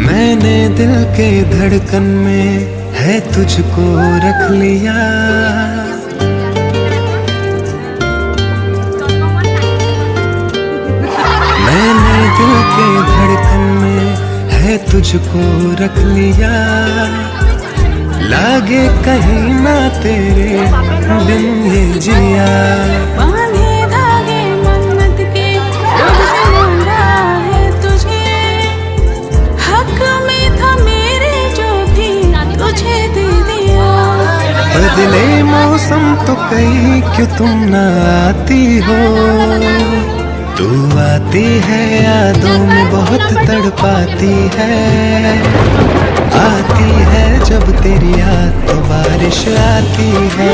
मैंने दिल के धड़कन में है तुझको रख लिया, मैंने दिल के धड़कन में है तुझको रख लिया। लागे कहीं ना तेरे बिन ये जिया। बांधे धागे मन्नत के रब से मांगा है तुझे, हक में था मेरे जो भी तुझे दे दिया। बदले मौसम तो कई क्यों तुम ना आती हो, तू आती है यादों में बहुत तड़पाती है। आती है जब तेरी याद तो बारिश आती है।